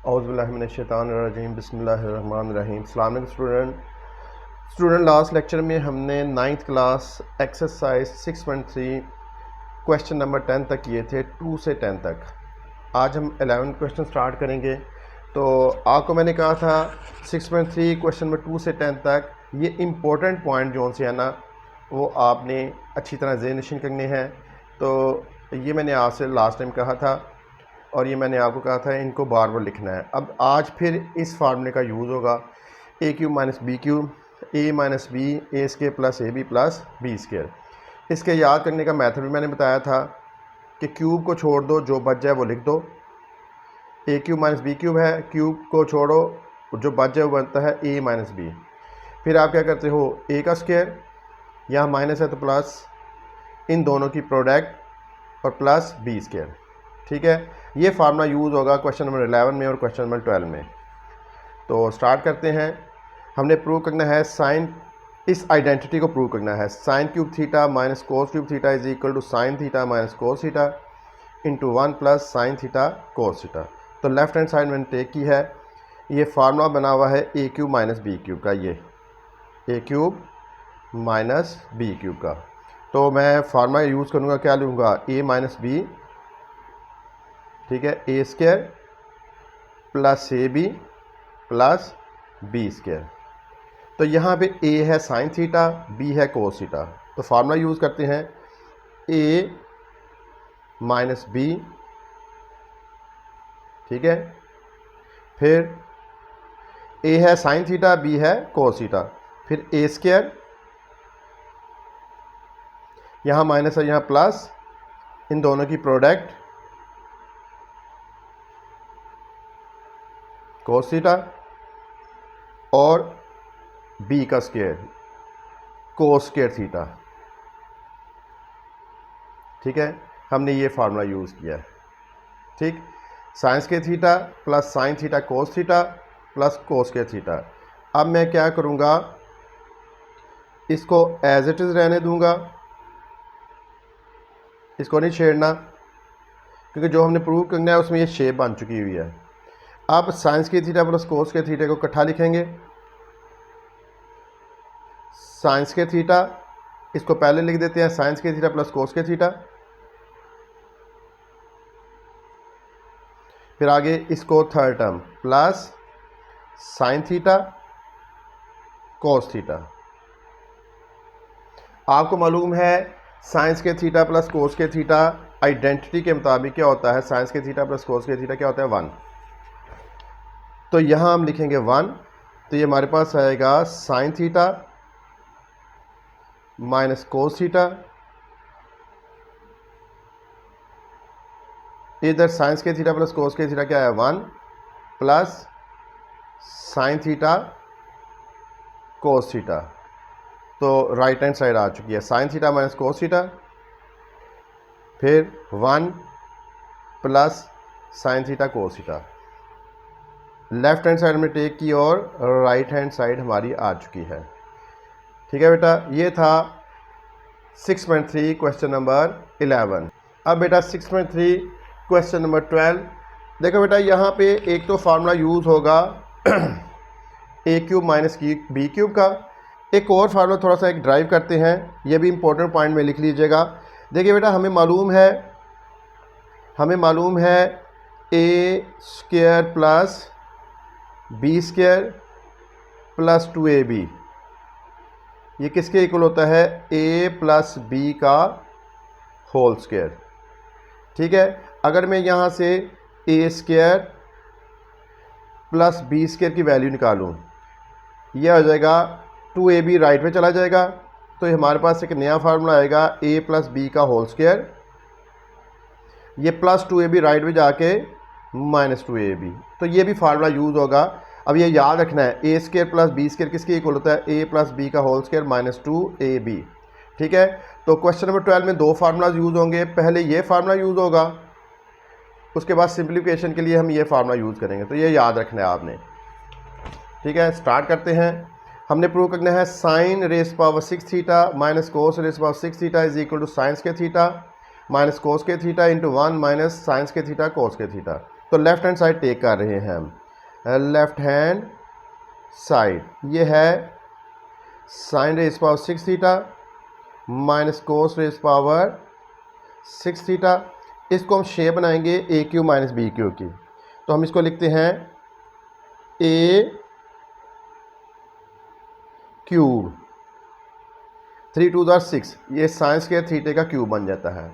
औज़ुबिल्लाहिमिनश्शैतानिर्रजीम बिस्मिल्लाहिर्रहमानिर्रहीम। अस्सलाम वालेकुम स्टूडेंट। लास्ट लेक्चर में हमने 9th class exercise 6.3 question number 10 तक किए थे, 2 से 10 तक। आज हम 11 क्वेश्चन स्टार्ट करेंगे। तो आपको मैंने कहा था 6.3 क्वेश्चन नंबर 2 से 10 तक ये इम्पोर्टेंट पॉइंट जो से है ना, वो आपने अच्छी तरह ज़हन नशीन करने हैं। तो ये मैंने आपसे लास्ट टाइम कहा था और ये मैंने आपको कहा था इनको बार बार लिखना है। अब आज फिर इस फार्मूले का यूज़ होगा, A cube minus B cube, A minus B, A square plus A B plus B square. इसके याद करने का मेथड भी मैंने बताया था कि क्यूब को छोड़ दो, जो बच जाए वो लिख दो। ए क्यूब माइनस बी क्यूब है, क्यूब को छोड़ो, जो बच जाए वो बनता है ए माइनस बी। फिर आप क्या करते हो, ए का स्केयर, यहाँ माइनस है तो प्लस, इन दोनों की प्रोडक्ट और प्लस बी स्केयर। ठीक है, ये फार्मूला यूज़ होगा क्वेश्चन नंबर 11 में और क्वेश्चन नंबर 12 में। तो स्टार्ट करते हैं। हमने प्रूव करना है साइन, इस आइडेंटिटी को प्रूव करना है। Sine cube theta minus cos cube theta is equal to sine theta minus cos theta into 1 plus sine theta cos theta. तो लेफ्ट हैंड साइड मैंने टेक की है। ये फार्मूला बना हुआ है ए क्यूब माइनस बी क्यूब का, ये a cube minus B cube का। तो मैं फार्मूला यूज़ करूँगा, क्या लूँगा, ए माइनस बी, ठीक है, A square plus A B plus B square. तो यहाँ पे ए है साइन थीटा, बी है कोस थीटा। तो फार्मूला यूज़ करते हैं, ए माइनस बी, ठीक है, फिर ए है साइन थीटा, बी है कोस थीटा, फिर ए स्केयर, यहाँ माइनस है यहाँ प्लस, इन दोनों की प्रोडक्ट कोस थीटा और बी का स्केयर कोस स्केयर थीटा। ठीक है, हमने ये फार्मूला यूज़ किया है। ठीक, sign square theta plus sine theta cos theta plus cos square theta. अब मैं क्या करूँगा, इसको एज इट इज़ रहने दूँगा, इसको नहीं छेड़ना, क्योंकि जो हमने प्रूव करना है उसमें ये शेप बन चुकी हुई है। अब sign square theta plus cos square theta को इकट्ठा लिखेंगे। साइन स्केयर थीटा, इसको पहले लिख देते हैं sign square theta plus cos square theta, फिर आगे इसको third term plus sine theta cos theta. आपको मालूम है sign square theta plus cos square theta identity के मुताबिक क्या होता है, sign square theta plus cos square theta क्या होता है, 1। तो यहाँ हम लिखेंगे 1, तो ये हमारे पास आएगा sine theta minus cos theta, इधर sine square theta plus cos square theta क्या है, 1 plus sine theta cos theta. तो राइट हैंड साइड आ चुकी है, sine theta minus cos theta, फिर 1 plus sine theta cos theta. Left hand side में take की और राइट हैंड साइड हमारी आ चुकी है। ठीक है बेटा, ये था 6.3 क्वेश्चन नंबर 11। अब बेटा 6.3 क्वेश्चन नंबर 12। देखो बेटा, यहाँ पे एक तो फार्मूला यूज़ होगा A cube minus B cube का। एक और फार्मूला थोड़ा सा एक ड्राइव करते हैं, ये भी इंपॉर्टेंट पॉइंट में लिख लीजिएगा। देखिए बेटा, हमें मालूम है A square plus B square plus 2ab, ये किसके इक्वल होता है, ए प्लस बी का होल स्क्वायर। ठीक है, अगर मैं यहाँ से A square plus B square की वैल्यू निकालूँ, यह हो जाएगा 2ab राइट में चला जाएगा, तो हमारे पास एक नया फार्मूला आएगा ए प्लस बी का होल स्क्वायर, ये प्लस 2ab राइट में जाके माइनस 2ab। तो ये भी फार्मूला यूज़ होगा। अब ये याद रखना है, A square plus B square किसके इक्वल होता है, ए प्लस बी का होल स्क्वायर माइनस 2ab। ठीक है, तो क्वेश्चन नंबर 12 में 2 फार्मूलाज यूज़ होंगे। पहले ये फार्मूला यूज़ होगा, उसके बाद सिंप्लीफिकेशन के लिए हम ये फार्मूला यूज़ करेंगे। तो ये याद रखना है आपने। ठीक है, स्टार्ट करते हैं। हमने प्रूव करना है sine raise power 6 theta minus cos raise power 6 theta is equal to sine square theta. Minus cos के थीटा इंटू 1 माइनस साइंस के थीटा कोस के थीटा। तो लेफ्ट हैंड साइड टेक कर रहे हैं हम। लेफ्ट हैंड साइड ये है sine raise power 6 theta minus cos raise power 6 theta. इसको हम शेप बनाएंगे a cube minus b cube की। तो हम इसको लिखते हैं ए क्यूब 3 2 6, ये साइंस के थीटे का क्यूब बन जाता है।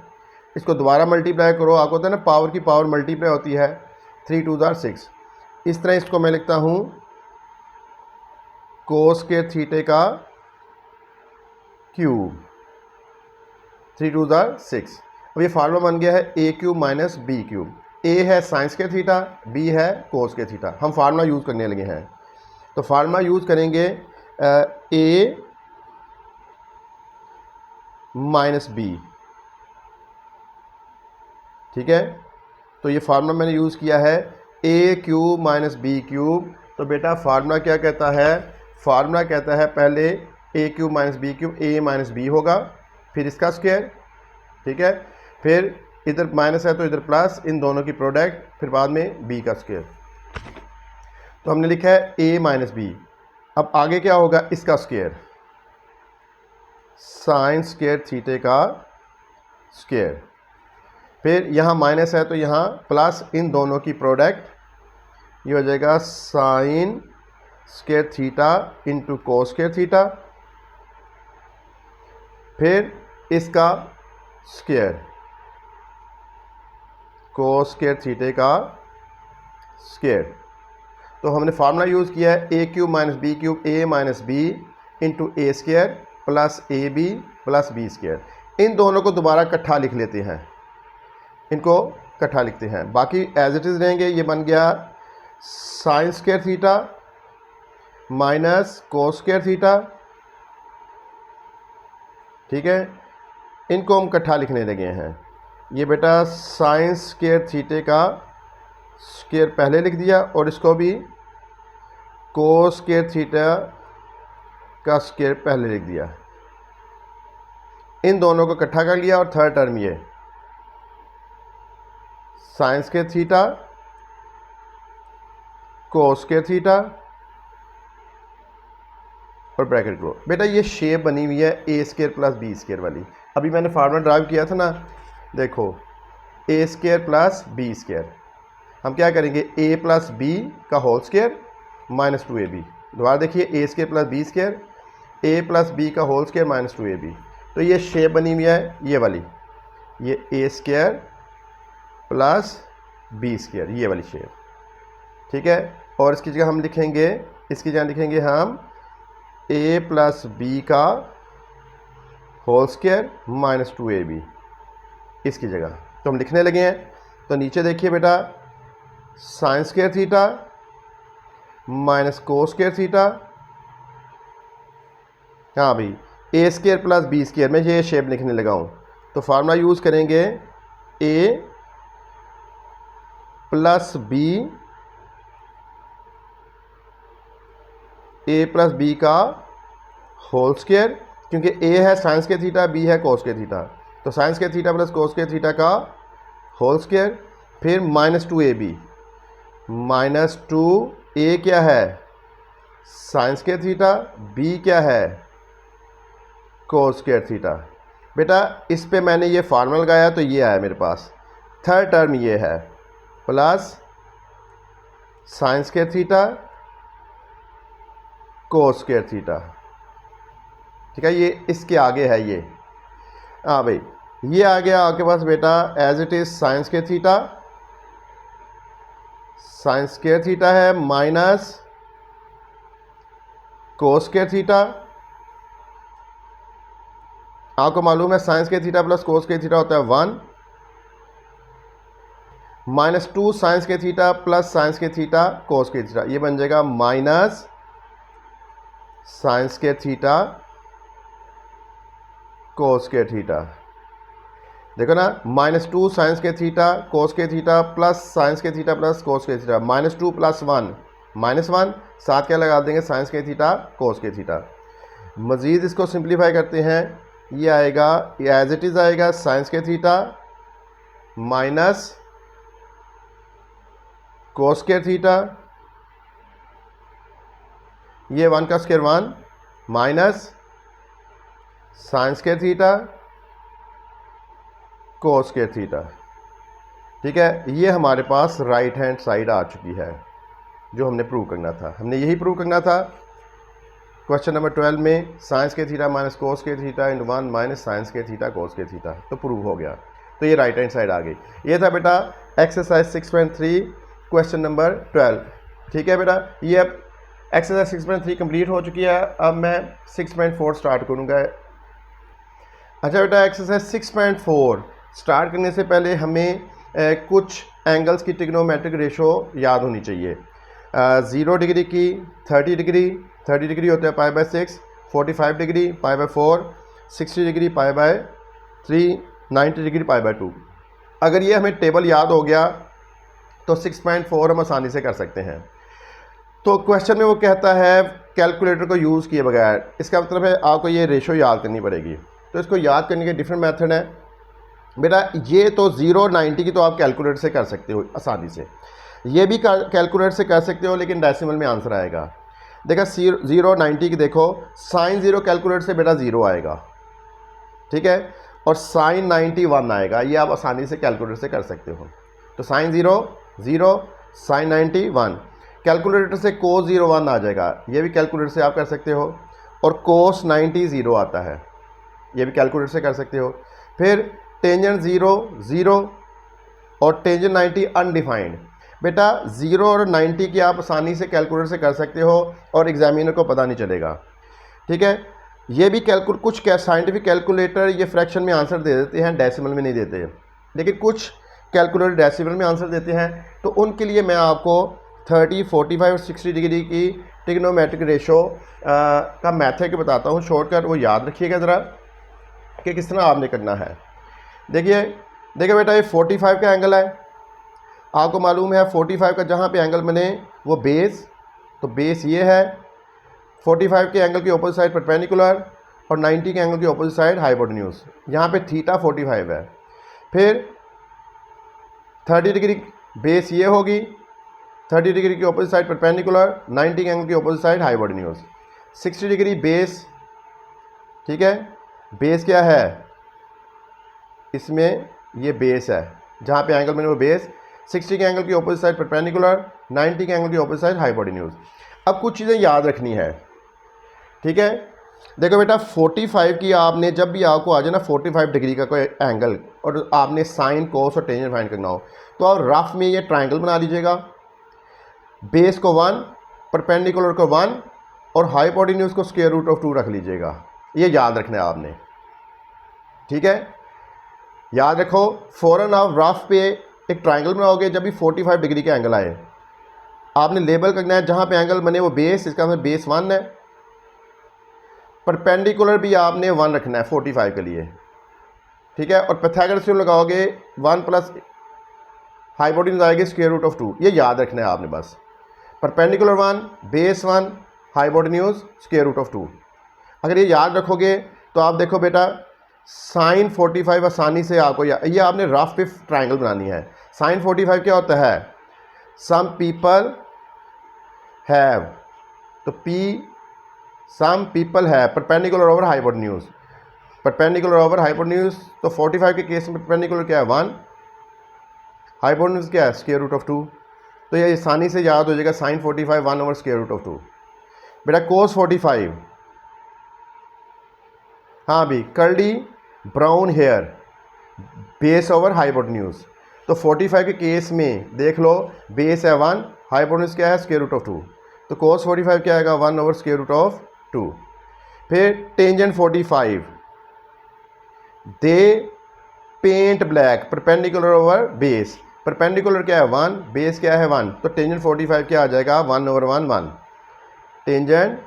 इसको दोबारा मल्टीप्लाई करो, आपको होता है ना पावर की पावर मल्टीप्लाई होती है, 3 2 6। इस तरह इसको मैं लिखता हूँ कोस के थीटे का क्यूब 3 2 6। अब ये फार्मूला बन गया है ए क्यूब माइनस बी क्यूब। ए है साइंस के थीटा, बी है कोस के थीटा। हम फार्मूला यूज़ करने लगे हैं, तो फार्मूला यूज़ करेंगे ए माइनस बी, ठीक है। तो ये फार्मूला मैंने यूज़ किया है ए क्यूब माइनस बी क्यूब। तो बेटा फार्मूला क्या कहता है? फार्मूला कहता है पहले ए cube minus B cube, A minus B होगा, फिर इसका स्क्वायर, ठीक है, फिर इधर माइनस है तो इधर प्लस, इन दोनों की प्रोडक्ट, फिर बाद में बी का स्क्वायर। तो हमने लिखा है ए माइनस बी। अब आगे क्या होगा? इसका स्क्वायर, साइन स्क्वायर थीटे का स्क्वायर, फिर यहाँ माइनस है तो यहाँ प्लस, इन दोनों की प्रोडक्ट, ये हो जाएगा sign square theta into cos square theta, फिर इसका स्क्वायर कोस स्क्वायर थीटे का स्क्वायर। तो हमने फार्मूला यूज़ किया है ए cube minus B cube, A minus B into A square plus A B plus B square. इन दोनों को दोबारा इकट्ठा लिख लेते हैं, इनको इकट्ठा लिखते हैं, बाकी एज इट इज़ रहेंगे। ये बन गया sign square theta minus cos square theta, ठीक है। इनको हम इकट्ठा लिखने लगे हैं। ये बेटा साइन स्क्वायर थीटे का स्क्वायर पहले लिख दिया और इसको भी कोस स्क्वायर थीटा का स्क्वायर पहले लिख दिया। इन दोनों को इकट्ठा कर लिया और थर्ड टर्म ये sign square theta cos square theta और ब्रैकेट क्लोज। बेटा ये शेप बनी हुई है A square plus B square वाली। अभी मैंने फार्मूला ड्राइव किया था ना, देखो ए स्क्वायर प्लस बी स्क्वायर। हम क्या करेंगे? ए प्लस बी का होल स्क्वायर माइनस 2ab। दोबारा देखिए ए स्क्वायर प्लस बी स्क्वायर, ए प्लस बी का होल स्क्वायर माइनस 2ab। तो ये शेप बनी हुई है ये वाली, ये ए स्क्वायर प्लस बी स्क्वायर, ये वाली शेप, ठीक है। और इसकी जगह हम लिखेंगे, इसकी जगह लिखेंगे हम ए प्लस बी का होल स्क्वायर माइनस 2ab इसकी जगह। तो हम लिखने लगे हैं। तो नीचे देखिए बेटा sign square theta minus cos square theta, हाँ भाई ए स्क्वायर प्लस बी स्क्वायर में ये शेप लिखने लगा हूँ। तो फार्मूला यूज़ करेंगे ए प्लस बी, ए प्लस बी का होल स्क्वायर, क्योंकि ए है साइंस के थीटा, बी है कोस के थीटा, तो साइंस के थीटा प्लस कोस के थीटा का होल स्क्वायर, फिर माइनस 2ab, माइनस 2a क्या है? साइंस के थीटा, बी क्या है? कोस स्क्वायर थीटा। बेटा इस पे मैंने ये फार्मूला लगाया तो ये आया मेरे पास। थर्ड टर्म ये है plus sine square theta cos square theta, ठीक है। ये इसके आगे है ये, हाँ भाई ये आ गया आपके पास बेटा as it is sine square theta, sine square theta है माइनस कोस स्क्वायर थीटा। आपको मालूम है sine square theta plus cos square theta होता है 1, minus 2 sine square theta plus sine square theta cos square theta, ये बन जाएगा minus sine square theta cos square theta. देखो ना, minus 2 sine square theta cos square theta plus sine square theta plus cos square theta, minus 2 plus 1 minus 1, साथ क्या लगा देंगे sign square theta cos square theta. मज़ीद इसको simplify करते हैं, ये आएगा, ये एज इट इज़ आएगा sign square theta minus cos square theta, ये 1 का square 1 minus sine square theta cos square theta. ठीक है, ये हमारे पास राइट हैंड साइड आ चुकी है जो हमने प्रूव करना था। हमने यही प्रूव करना था क्वेश्चन नंबर 12 में, साइंस के थीटा माइनस कोस के थीटा इंटू 1 माइनस साइंस के थीटा कोस के थीटा, तो प्रूव हो गया। तो ये राइट हैंड साइड आ गई। ये था बेटा एक्सरसाइज 6.3 क्वेश्चन नंबर 12। ठीक है बेटा, ये अब एक्सरसाइज 6.3 कंप्लीट हो चुकी है। अब मैं 6.4 स्टार्ट करूँगा। अच्छा बेटा, एक्सरसाइज 6.4 स्टार्ट करने से पहले हमें कुछ एंगल्स की ट्रिग्नोमेट्रिक रेशो याद होनी चाहिए। 0 डिग्री की 30 डिग्री, 30 डिग्री होता है pi by 6, 45 degree pi by 4, 60 degree pi by 3, 90 degree pi by 2। अगर ये हमें टेबल याद हो गया तो 6.4 हम आसानी से कर सकते हैं। तो क्वेश्चन में वो कहता है कैलकुलेटर को यूज़ किए बगैर, इसका मतलब है आपको ये रेशो याद करनी पड़ेगी। तो इसको याद करने के डिफरेंट मेथड है बेटा। ये तो 0 90 की तो आप कैलकुलेटर से कर सकते हो आसानी से, ये भी कैलकुलेटर से कर सकते हो, लेकिन डेसिमल में आंसर आएगा। देखा 0 90 की देखो, साइन 0 कैलकुलेटर से बेटा 0 आएगा, ठीक है, और साइन 90 1 आएगा। ये आप आसानी से कैलकुलेटर से कर सकते हो। तो साइन 0 0, साइन 90 1, कैलकुलेटर से कोस 0 1 आ जाएगा, ये भी कैलकुलेटर से आप कर सकते हो। और कोस 90 0 आता है, ये भी कैलकुलेटर से कर सकते हो। फिर टेंजेंट 0 0 और टेंजेंट 90 अनडिफाइंड। बेटा 0 और 90 की आप आसानी से कैलकुलेटर से कर सकते हो और एग्जामिनर को पता नहीं चलेगा। ठीक है, ये भी कुछ साइंटिफिक कैलकुलेटर ये फ्रैक्शन में आंसर दे देते हैं, डेसिमल में नहीं देते, लेकिन कुछ कैलकुलेटर डेसिमल में आंसर देते हैं। तो उनके लिए मैं आपको 30, 45 और 60 डिग्री की ट्रिग्नोमेट्रिक रेशो का मैथड बताता हूँ शॉर्टकट, वो याद रखिएगा ज़रा कि किस तरह आपने करना है। देखिए बेटा, ये 45 का एंगल है, आपको मालूम है 45 का जहाँ पे एंगल बने वो बेस, तो बेस ये है। 45 के एंगल की अपोजिट साइड परपेंडिकुलर और 90 के एंगल की अपोजिट साइड हाइपोटेन्यूज। यहाँ पे थीटा 45 है। फिर 30 डिग्री बेस ये होगी, 30 डिग्री की अपोजिट साइड परपेंडिकुलर, 90 के एंगल की opposite side hypotenuse. 60 degree base, ठीक है, बेस क्या है इसमें, ये बेस है, जहाँ पे एंगल बने वो बेस। 60 के एंगल की अपोजिट साइड परपेंडिकुलर, 90 के एंगल की अपोजिट साइड हाइपोटेन्यूज। अब कुछ चीज़ें याद रखनी है, ठीक है। देखो बेटा 45 की आपने जब भी आपको आ जाए ना 45 डिग्री का कोई एंगल और आपने साइन कोस और टेंजेंट फाइंड करना हो, तो आप रफ में ये ट्राइंगल बना लीजिएगा। बेस को 1, परपेंडिकुलर को 1 और हाइपोटेन्यूज को स्क्वायर रूट ऑफ 2 रख लीजिएगा। ये याद रखना है आपने, ठीक है। याद रखो, फ़ौरन आप रफ पे एक ट्राइंगल बनाओगे जब भी 45 डिग्री का एंगल आए, आपने लेबल करना है जहाँ पे एंगल बने वो बेस, इसका मतलब बेस 1 है। परपेंडिकुलर भी आपने 1 रखना है 45 के लिए, ठीक है। और पाइथागोरस थ्योरम लगाओगे 1 प्लस हाइपोटेन्यूज आएगी स्क्वायर रूट ऑफ 2। ये याद रखना है आपने बस, perpendicular 1, base 1, hypotenuse square root of 2। अगर ये याद रखोगे तो आप देखो बेटा साइन 45 आसानी से आपको ये आपने रफ पे ट्राइंगल बनानी है। साइन 45 क्या होता है, सम पीपल हैव, तो पी सम पीपल है perpendicular over hypotenuse, perpendicular over hypotenuse. तो 45 के केस में परपेंडिकुलर क्या है 1, हाइपोटेन्यूज क्या है स्क्वायर रूट ऑफ 2। तो ये आसानी से याद हो जाएगा, sine 45 1 over square root of 2। बेटा कोस 45, हाँ भी curly brown hair, base over hypotenuse. तो 45 के केस में देख लो, बेस है 1, हाइपोटेन्यूज क्या है स्क्वायर रूट ऑफ 2। तो कोस 45 क्या आएगा 1 ओवर स्क्वायर रूट ऑफ 2। फिर tangent 45, they paint black, perpendicular over base, perpendicular क्या है 1, बेस क्या है 1, तो टेंजेंट 45 क्या आ जाएगा 1 ओवर 1 1। टेंजेंट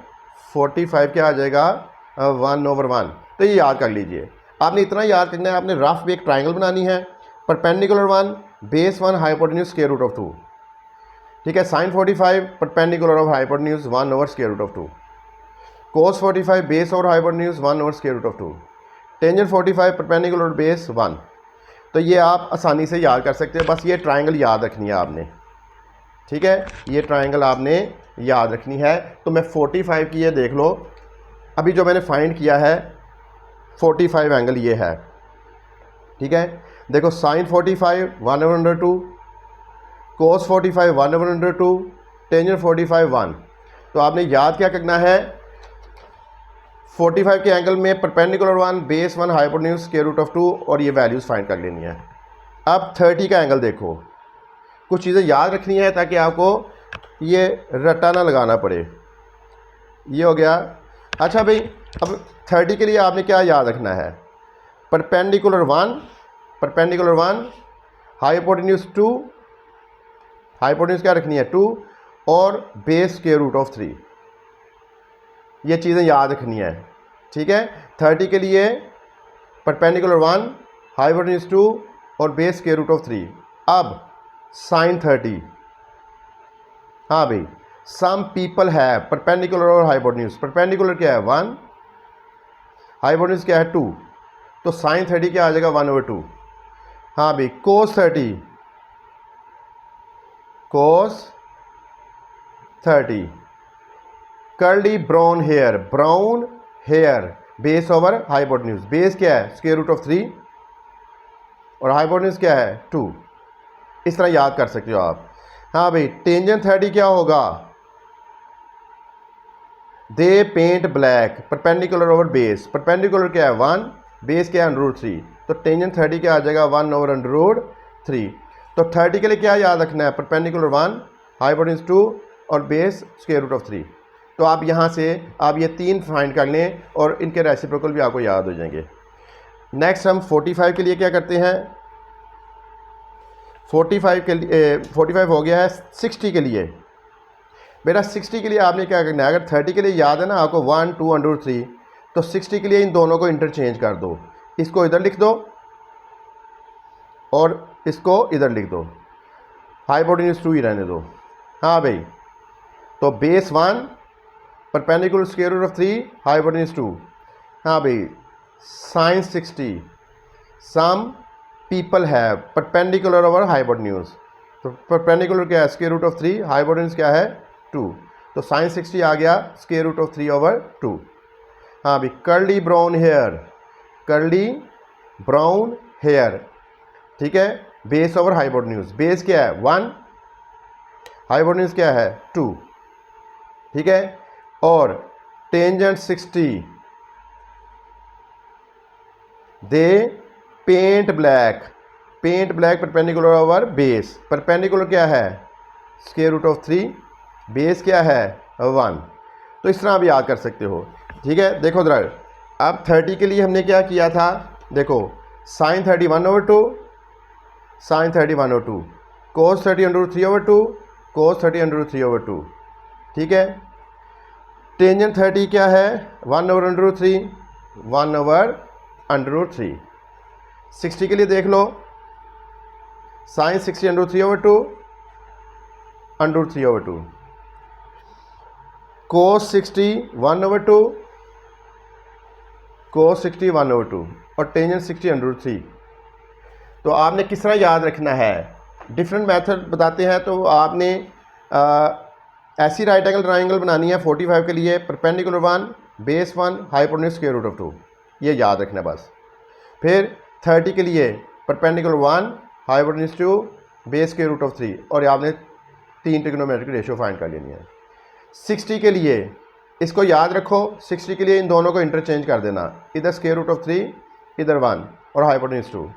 45 क्या आ जाएगा 1 ओवर 1। तो ये याद कर लीजिए, आपने इतना याद करना है। आपने रफ भी एक ट्राइंगल बनानी है, perpendicular 1, base 1, hypotenuse square root of 2, ठीक है। Sine 45 perpendicular of hypotenuse 1 over square root of 2। Cos 45 base और hypotenuse 1 over square root of 2। Tangent 45 perpendicular base 1। तो ये आप आसानी से याद कर सकते हो, बस ये ट्रायंगल याद रखनी है आपने, ठीक है, ये ट्रायंगल आपने याद रखनी है। तो मैं 45 की ये देख लो, अभी जो मैंने फाइंड किया है 45 एंगल ये है, ठीक है। देखो साइन 45 1/2, कोस 45 1/2, टेंजेंट 45 1। तो आपने याद क्या करना है, 45 के एंगल में perpendicular 1, base 1, hypotenuse square root of 2 और ये वैल्यूज़ फाइंड कर लेनी है। अब 30 का एंगल देखो, कुछ चीज़ें याद रखनी है ताकि आपको ये रट्टा ना लगाना पड़े। ये हो गया। अच्छा भाई, अब 30 के लिए आपने क्या याद रखना है, परपेंडिकुलर 1, हाइपोटेन्यूज 2, हाइपोटेन्यूज क्या रखनी है 2, और बेस स्क्वायर रूट ऑफ 3। ये चीज़ें याद रखनी है, ठीक है। 30 के लिए परपेंडिकुलर 1, हाइपोटेन्यूज 2 और बेस स्क्वायर रूट ऑफ 3। अब साइन 30, हाँ भाई, सम पीपल है परपेंडिकुलर और हाइपोटेन्यूज। परपेंडिकुलर क्या है 1, हाइपोटेन्यूज क्या है 2, तो साइन 30 क्या आ जाएगा 1/2। हाँ भाई, cos 30, curly brown hair, base over hypotenuse. Base क्या है स्क्वायर रूट ऑफ 3 और हाइपोटेन्यूज क्या है 2। इस तरह याद कर सकते हो आप। हाँ भाई, टेंजेंट 30 क्या होगा, they paint black, perpendicular over base. Perpendicular क्या है 1, बेस क्या है √3, तो टेंजेंट 30 क्या आ जाएगा 1/√3। तो 30 के लिए क्या याद रखना है, परपेंडिकुलर 1, हाइपोटेन्यूज 2 और बेस स्क्वायर रूट ऑफ 3। तो आप यहाँ से आप ये 3 फाइंड कर लें और इनके रेसिप्रोकल भी आपको याद हो जाएंगे। नेक्स्ट हम 45 के लिए क्या करते हैं, 45 के लिए 45 हो गया है। 60 के लिए बेटा, 60 के लिए आपने क्या करना है, अगर 30 के लिए याद है ना आपको 1, 2/3, तो 60 के लिए इन दोनों को इंटरचेंज कर दो। इसको इधर लिख दो और इसको इधर लिख दो, हाइपोटेन्यूज 2 ही रहने दो। हाँ भाई, तो base 1, perpendicular square root of 3, hypotenuse 2। हाँ भाई, sine 60, some people have, perpendicular over hypotenuse. तो परपेंडिकुलर क्या है स्क्वायर रूट ऑफ 3, हाइपोटेन्यूज क्या है 2, तो साइन 60 आ गया स्क्वायर रूट ऑफ 3/2। हाँ भाई, कर्ली ब्राउन हेयर, ठीक है, बेस ओवर हाइपोटेन्यूज। बेस क्या है 1, हाइपोटेन्यूज क्या है 2, ठीक है। और tangent 60, they paint black perpendicular over base. Perpendicular क्या है स्क्वायर रूट ऑफ 3, बेस क्या है 1। तो इस तरह आप याद कर सकते हो, ठीक है। देखो जरा, अब 30 के लिए हमने क्या किया था, देखो साइन 30 1/2, साइन 30 1/2, कोस 30 √3/2, कोस 30 √3/2, ठीक है। टेंजेंट 30 क्या है 1/√3, 1/√3। 60 के लिए देख लो, साइन 60 √3/2, √3/2, कोस 60 1/2, कोस 60 1/2 और टेंजेंट 60 √3। तो आपने किस तरह याद रखना है, डिफरेंट मेथड बताते हैं। तो आपने ऐसी राइट एंगल ट्राइंगल बनानी है 45 के लिए, perpendicular 1, base 1, hypotenuse square root of 2, ये याद रखना बस। फिर 30 के लिए perpendicular 1, hypotenuse 2, base square root of 3, और आपने 3 ट्रिग्नोमेट्रिक रेशियो फाइंड कर लेनी है। 60 के लिए इसको याद रखो, 60 के लिए इन दोनों को इंटरचेंज कर देना, इधर स्क्वायर रूट ऑफ 3, इधर 1 और हाइपोटेन्यूज 2।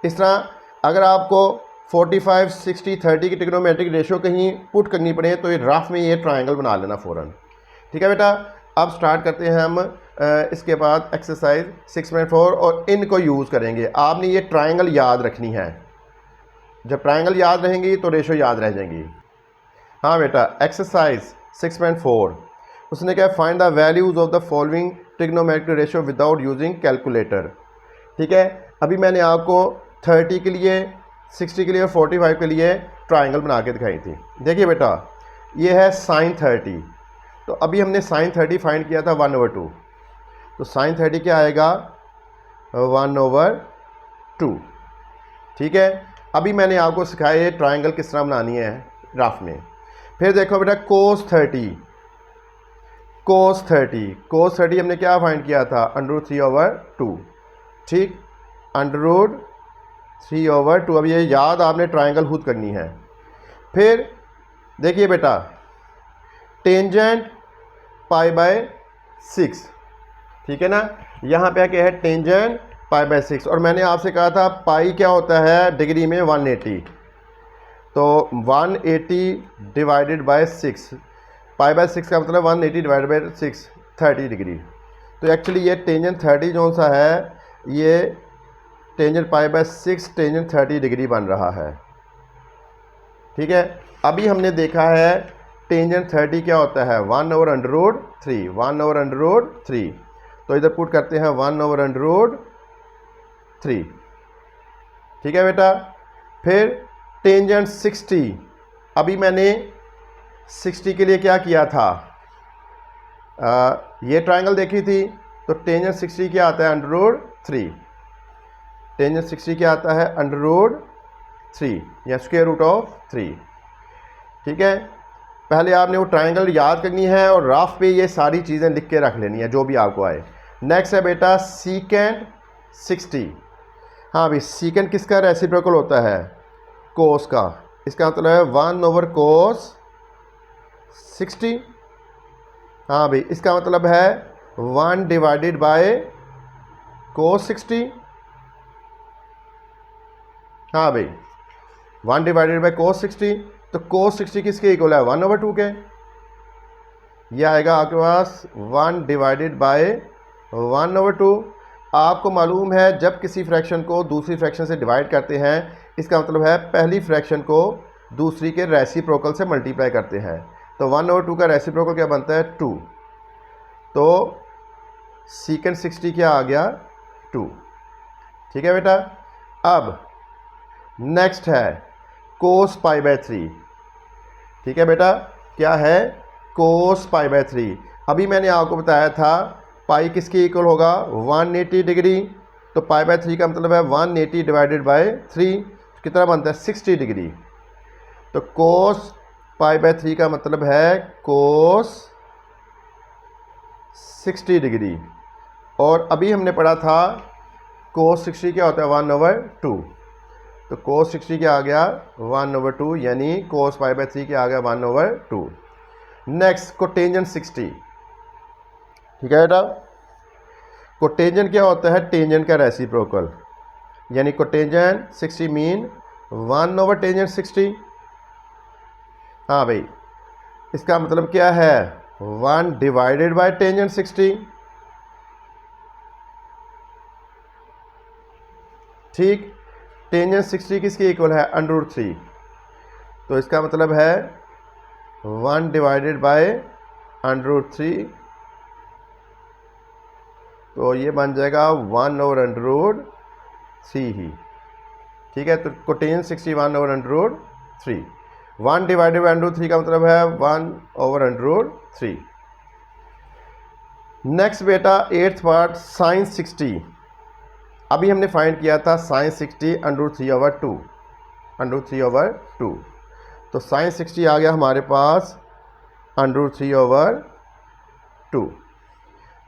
इस तरह अगर आपको 45, 60, 30 की ट्रिग्नोमेट्रिक रेशियो कहीं पुट करनी पड़े तो ये रफ में ये ट्रायंगल बना लेना फ़ौरन, ठीक है बेटा। अब स्टार्ट करते हैं हम इसके बाद एक्सरसाइज 6.4 और इनको यूज़ करेंगे। आपने ये ट्रायंगल याद रखनी है, जब ट्रायंगल याद रहेंगी तो रेशियो याद रह जाएंगी। हाँ बेटा, एक्सरसाइज 6.4 उसने क्या, find the values of the following trigonometric ratio without using calculator, ठीक है। अभी मैंने आपको 30 के लिए, 60 के लिए और 45 के लिए ट्रायंगल बना के दिखाई थी। देखिए बेटा, ये है साइन 30, तो अभी हमने साइन 30 फाइंड किया था 1/2, तो साइन 30 क्या आएगा 1/2, ठीक है। अभी मैंने आपको सिखाया ट्रायंगल किस तरह बनानी है ग्राफ में। फिर देखो बेटा cos 30, cos 30 हमने क्या फाइंड किया था, √3/2, ठीक, √3/2। अब ये याद आपने ट्रायंगल खुद करनी है। फिर देखिए बेटा टेंजेंट π/6, ठीक है ना, यहाँ पे क्या है टेंजेंट π/6, और मैंने आपसे कहा था पाई क्या होता है डिग्री में 180, तो 180 डिवाइडेड बाय 6, π/6 का मतलब 180 डिवाइडेड बाय 6, 30 डिग्री। तो एक्चुअली ये टेंजेंट 30 जो सा है ये टेंजेंट π/6 टेंजेंट 30 डिग्री बन रहा है, ठीक है। अभी हमने देखा है टेंजेंट 30 क्या होता है 1/√3, 1/√3, तो इधर पुट करते हैं 1/√3, ठीक है बेटा। फिर टेंजेंट 60, अभी मैंने 60 के लिए क्या किया था, ये ट्रायंगल देखी थी, तो टेंजेंट 60 क्या आता है √3, टेंजेंट 60 क्या आता है √3 या √3, ठीक है। पहले आपने वो ट्रायंगल याद करनी है और राफ पे ये सारी चीज़ें लिख के रख लेनी है जो भी आपको आए। नेक्स्ट है बेटा सीकेंट 60, हाँ भाई सीकेंट किसका रेसिप्रोकल होता है, कोस का, इसका मतलब है 1/cos 60, हाँ भाई इसका मतलब है 1 डिवाइडेड बाय cos 60, हाँ भाई 1 डिवाइडेड बाय cos 60, तो cos 60 किसके इक्वल है 1/2 के, यह आएगा आपके पास 1 डिवाइडेड बाय 1/2। आपको मालूम है जब किसी फ्रैक्शन को दूसरी फ्रैक्शन से डिवाइड करते हैं, इसका मतलब है पहली फ्रैक्शन को दूसरी के रेसिप्रोकल से मल्टीप्लाई करते हैं, तो 1/2 का रेसिप्रोकल क्या बनता है 2, तो सीकेंट 60 क्या आ गया 2, ठीक है बेटा। अब नेक्स्ट है cos π/3, ठीक है बेटा, क्या है cos π/3। अभी मैंने आपको बताया था पाई किसके इक्वल होगा 180 डिग्री, तो π/3 का मतलब है 180 डिवाइडेड बाय 3, कितना बनता है 60 डिग्री, तो cos π/3 का मतलब है cos 60 डिग्री। और अभी हमने पढ़ा था cos 60 क्या होता है 1/2, तो cos 60 क्या आ गया 1/2, यानी cos π/3 क्या आ गया 1/2। नेक्स्ट कोटेंजेंट 60, ठीक है बेटा, कोटेंजेंट क्या होता है टेंजेंट का रेसिप्रोकल, यानी कोटेंजेंट 60 मीन 1/टेंजेंट 60, हाँ भाई इसका मतलब क्या है 1 डिवाइडेड बाय टेंजेंट 60, ठीक। टेंजेंट 60 किसके इक्वल है √3, तो इसका मतलब है 1 डिवाइडेड बाय √3, तो ये बन जाएगा 1/√3 ही, ठीक है। तो कोटेंजेंट 60 1/√3, 1 डिवाइडेड बाय √3 का मतलब है 1/√3। नेक्स्ट बेटा 8th पार्ट साइन 60, अभी हमने फाइंड किया था साइन 60 √3/2, √3/2, तो साइन 60 आ गया हमारे पास √3/2।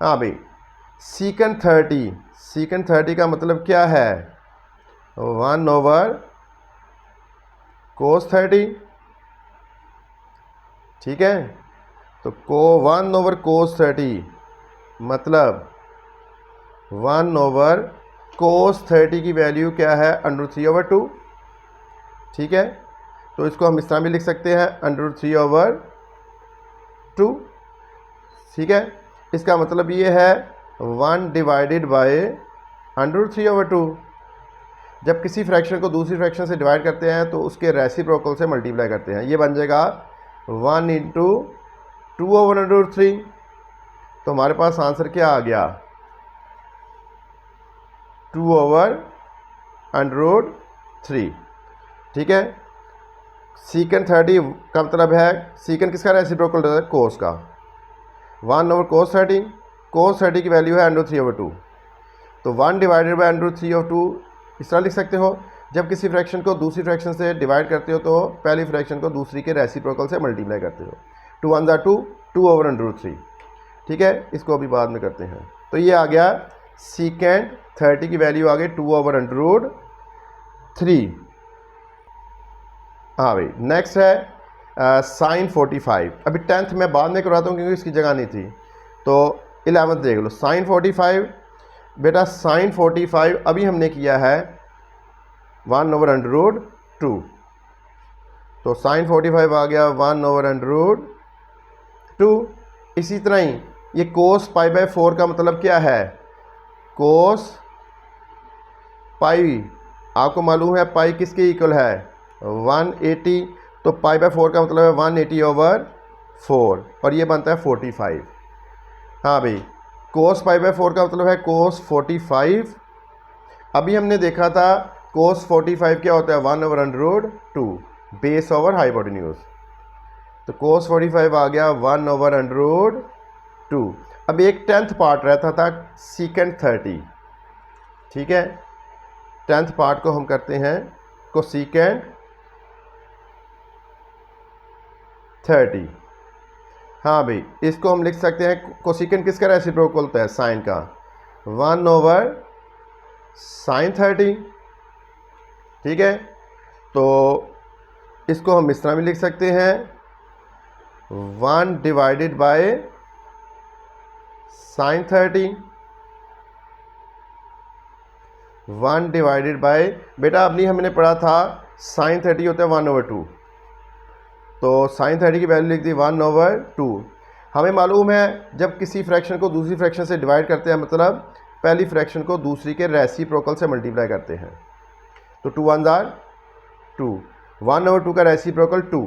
हाँ भाई सीकेंट 30 का मतलब क्या है 1/cos 30, ठीक है, तो 1/cos 30 मतलब 1/cos 30 की वैल्यू क्या है √3/2, ठीक है। तो इसको हम इस तरह भी लिख सकते हैं √3/2, ठीक है। इसका मतलब ये है 1 डिवाइडेड बाय √3/2। जब किसी फ्रैक्शन को दूसरी फ्रैक्शन से डिवाइड करते हैं तो उसके रेसिप्रोकल से मल्टीप्लाई करते हैं, ये बन जाएगा 1 × 2/√3, तो हमारे पास आंसर क्या आ गया 2/√3, ठीक है। सीकेंट 30 का मतलब है सीकेंट किसका रेसिप्रोकल रहता है कोस का, 1/cos 30, cos 30 की वैल्यू है √3/2, तो 1 डिवाइडेड बाय √3/2 इस तरह लिख सकते हो। जब किसी फ्रैक्शन को दूसरी फ्रैक्शन से डिवाइड करते हो तो पहली फ्रैक्शन को दूसरी के रेसिप्रोकल से मल्टीप्लाई करते हो। 2 1 ज़ा 2, 2/√3। ठीक है, इसको अभी बाद में करते हैं। तो ये आ गया सीकेंड 30 की वैल्यू आ गई 2/√3। हाँ भाई, नेक्स्ट है साइन 45। अभी 10th मैं बाद में करवाता हूँ क्योंकि इसकी जगह नहीं थी। तो 11th देख लो, साइन 45। बेटा साइन 45 अभी हमने किया है 1/√2। तो साइन 45 आ गया 1/√2। इसी तरह ही ये कोस π/4 का मतलब क्या है? कोस पाई, आपको मालूम है पाई किसके इक्वल है? 180। तो π/4 का मतलब है 180/4 और ये बनता है 45। हाँ भाई, कोस π/4 का मतलब है कोस 45। अभी हमने देखा था कोस 45 क्या होता है? 1/√2 बेस ओवर हाइपोटेन्यूज। तो कोस 45 आ गया 1/√2। अब एक 10th पार्ट रहता था सीकेंड 30। ठीक है, 10th पार्ट को हम करते हैं कोसीकेंड 30। हाँ भाई, इसको हम लिख सकते हैं, कोसीकेंड किसका रेसिप्रोकल होता है? साइन का। 1/sin30। ठीक है, तो इसको हम इस तरह भी लिख सकते हैं 1/sin30। 1/, बेटा अपनी हमने पढ़ा था sin 30 होता है 1/2। तो sin 30 की वैल्यू लिख दी 1/2। हमें मालूम है जब किसी फ्रैक्शन को दूसरी फ्रैक्शन से डिवाइड करते हैं मतलब पहली फ्रैक्शन को दूसरी के रेसिप्रोकल से मल्टीप्लाई करते हैं। तो 2 1 ज़ा 2, 1/2 का रेसिप्रोकल 2।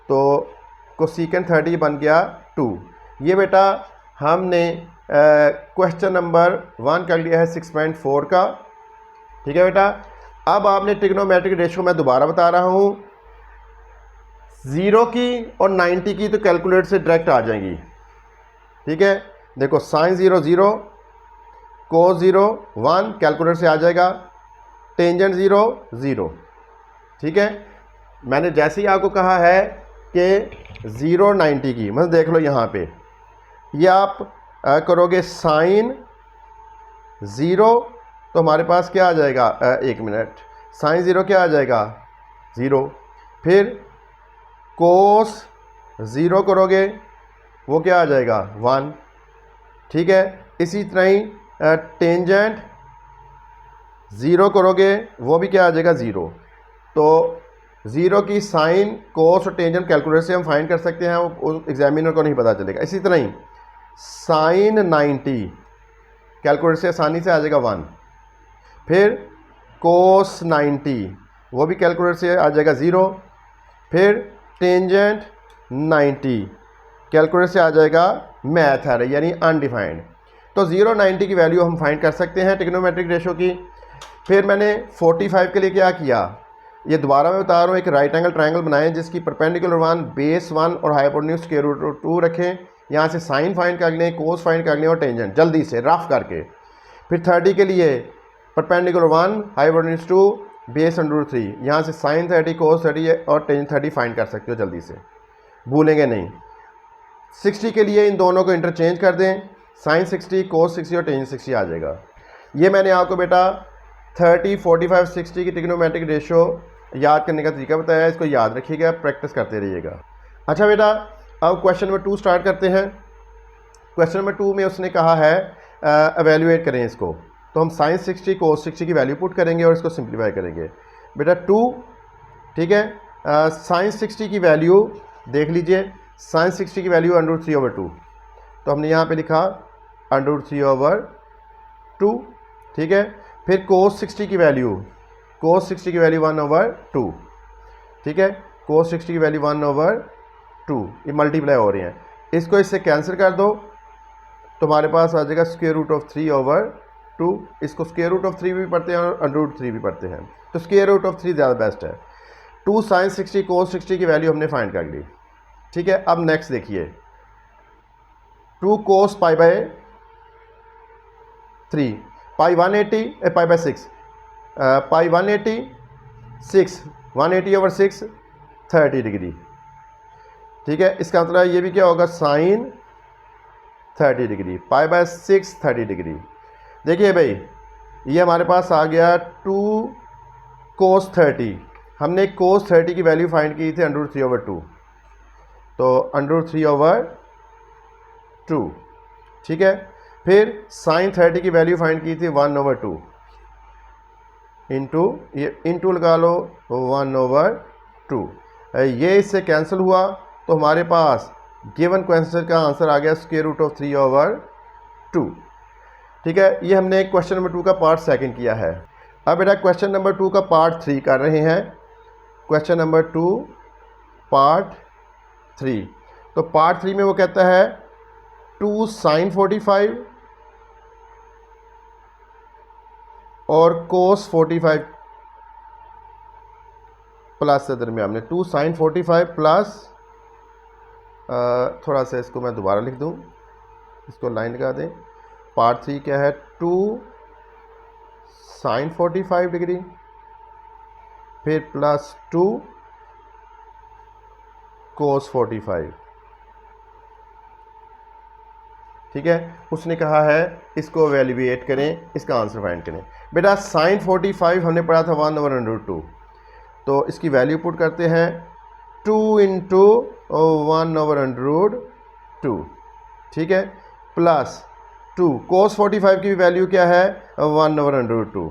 तो कोसीकेंड 30 बन गया 2। ये बेटा हमने क्वेश्चन नंबर 1 कर लिया है 6.4 का। ठीक है बेटा, अब आपने ट्रिग्नोमेट्रिक रेशो मैं दोबारा बता रहा हूँ, 0 की और 90 की तो कैलकुलेटर से डायरेक्ट आ जाएंगी। ठीक है, देखो साइन 0 0, कोस 0 1 कैलकुलेटर से आ जाएगा, टेंजेंट 0 0। ठीक है, मैंने जैसे ही आपको कहा है कि 0 90 की, मतलब देख लो यहाँ पे ये आप करोगे साइन 0 तो हमारे पास क्या आ जाएगा? 1 मिनट, साइन 0 क्या आ जाएगा? 0। फिर कोस 0 करोगे वो क्या आ जाएगा? 1। ठीक है, इसी तरह ही टेंजेंट 0 करोगे वो भी क्या आ जाएगा? 0। तो 0 की साइन कोस और टेंजेंट कैलकुलेटर से हम फाइंड कर सकते हैं, वो एग्जामिनर को नहीं पता चलेगा। इसी तरह ही साइन 90 कैलकुलेटर से आसानी से आ जाएगा 1। फिर कोस 90 वो भी कैलकुलेटर से आ जाएगा 0। फिर टेंजेंट 90 कैलकुलेटर से आ जाएगा मैथ है यानी अनडिफाइंड। तो 0 90 की वैल्यू हम फाइंड कर सकते हैं ट्रिग्नोमेट्रिक रेशो की। फिर मैंने 45 के लिए क्या किया, ये दोबारा मैं बता रहा हूँ, एक राइट एंगल ट्रायंगल बनाएं जिसकी परपेंडिकुलर 1 बेस 1 और हाइपोटेन्यूज स्क्वायर रूट 2 रखें। यहाँ से साइन फाइंड कर लें, कोस फाइंड कर लें और टेंजेंट जल्दी से रफ करके। फिर 30 के लिए परपेंडिकुलर 1 हाइपोटेन्यूज 2 बेस √3, यहाँ से साइन 30 कोस 30 और टेंजेंट 30 फाइंड कर सकते हो जल्दी से, भूलेंगे नहीं। 60 के लिए इन दोनों को इंटरचेंज कर दें, साइन 60 कोस 60 और टेंजेंट 60 आ जाएगा। ये मैंने आपको बेटा 30 45 60 की ट्रिग्नोमेट्रिक रेशो याद करने का तरीका बताया है, इसको याद रखिएगा, प्रैक्टिस करते रहिएगा। अच्छा बेटा, अब क्वेश्चन नंबर 2 स्टार्ट करते हैं। क्वेश्चन नंबर 2 में उसने कहा है एवेल्यूएट करें इसको। तो हम साइन 60 कोस 60 की वैल्यू पुट करेंगे और इसको सिंप्लीफाई करेंगे। बेटा 2, ठीक है, साइन 60 की वैल्यू देख लीजिए, साइन 60 की वैल्यू √3/2। तो हमने यहाँ पे लिखा √3/2। ठीक है, फिर कोस 60 की वैल्यू, कोस 60 की वैल्यू 1/2। ठीक है, कोस 60 की वैल्यू 1/2, ये मल्टीप्लाई हो रही हैं। इसको इससे कैंसिल कर दो तो हमारे पास आ जाएगा √3/2। इसको √3 भी पढ़ते हैं और √3 भी पढ़ते हैं, तो √3 ज़्यादा बेस्ट है। 2 साइन 60 कोस 60 की वैल्यू हमने फाइंड कर ली। ठीक है, अब नेक्स्ट देखिए, 2 कोस π/3, पाई 180 π/6, पाई 180/6 30 डिग्री। ठीक है, इसका मतलब ये भी क्या होगा, साइन 30 डिग्री, पाई/6 30 डिग्री। देखिए भाई, ये हमारे पास आ गया 2 cos 30। हमने cos 30 की वैल्यू फाइंड की थी √3/2, तो √3/2। ठीक है, फिर साइन 30 की वैल्यू फाइंड की थी 1/2 इंटू, ये इंटू लगा लो 1/2। ये इससे कैंसिल हुआ, तो हमारे पास गिवन क्वेश्चन का आंसर आ गया √3/2। ठीक है, ये हमने क्वेश्चन नंबर 2 का पार्ट सेकंड किया है। अब बेटा क्वेश्चन नंबर 2 का पार्ट 3 कर रहे हैं। Question number 2 part 3। तो पार्ट 3 में वो कहता है 2 sin 45 और cos 45 प्लस से दरमियान में 2 sin 45 प्लस, थोड़ा सा इसको मैं दोबारा लिख दूं, इसको लाइन लगा दें। पार्ट 3 क्या है, 2 sin 45 डिग्री, फिर प्लस 2 cos 45। ठीक है, उसने कहा है इसको वैल्यूएट करें, इसका आंसर फाइंड करें। बेटा साइन 45 हमने पढ़ा था 1/√2, तो इसकी वैल्यू पुट करते हैं 2 इंटू 1/√2। ठीक है, प्लस 2 cos 45 की वैल्यू क्या है, 1/√2।